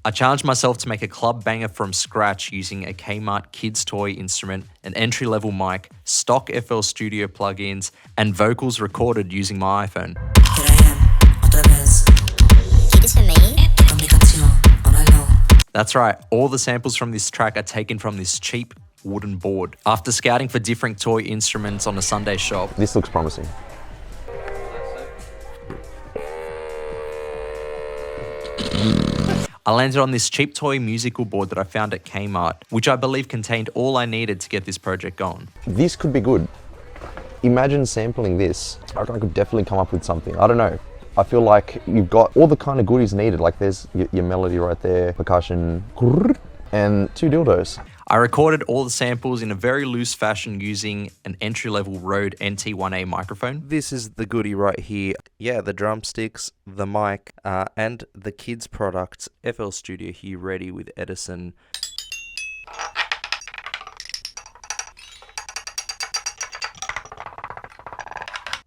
I challenged myself to make a club banger from scratch using a Kmart kids toy instrument, an entry-level mic, stock FL Studio plugins, and vocals recorded using my iPhone. That's right, all the samples from this track are taken from this cheap wooden board. After scouting for different toy instruments on a Sunday shop, this looks promising. I landed on this cheap toy musical board that I found at Kmart, which I believe contained all I needed to get this project going. This could be good. Imagine sampling this. I reckon I could definitely come up with something. I don't know. I feel like you've got all the kind of goodies needed. Like there's your melody right there, percussion, and 2 dildos. I recorded all the samples in a very loose fashion using an entry-level Rode NT1A microphone. This is the goodie right here. Yeah, the drumsticks, the mic, and the kids' products. FL Studio here ready with Edison.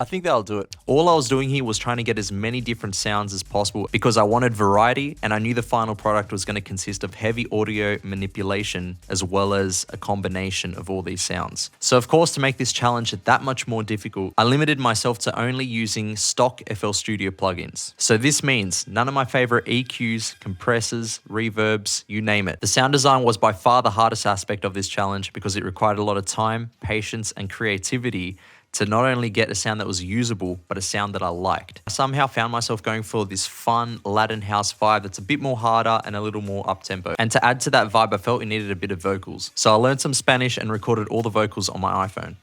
I think that'll do it. All I was doing here was trying to get as many different sounds as possible because I wanted variety and I knew the final product was going to consist of heavy audio manipulation as well as a combination of all these sounds. So of course, to make this challenge that much more difficult, I limited myself to only using stock FL Studio plugins. So this means none of my favorite EQs, compressors, reverbs, you name it. The sound design was by far the hardest aspect of this challenge because it required a lot of time, patience, and creativity to not only get a sound that was usable, but a sound that I liked. I somehow found myself going for this fun Latin house vibe that's a bit more harder and a little more up-tempo. And to add to that vibe, I felt it needed a bit of vocals. So I learned some Spanish and recorded all the vocals on my iPhone.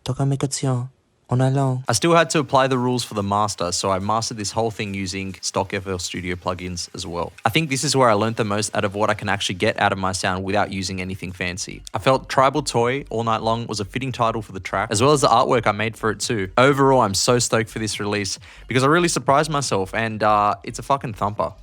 Tócame canción. I still had to apply the rules for the master, so I mastered this whole thing using stock FL Studio plugins as well. I think this is where I learned the most out of what I can actually get out of my sound without using anything fancy. I felt Tribal Toy All Night Long was a fitting title for the track, as well as the artwork I made for it too. Overall, I'm so stoked for this release because I really surprised myself and it's a fucking thumper.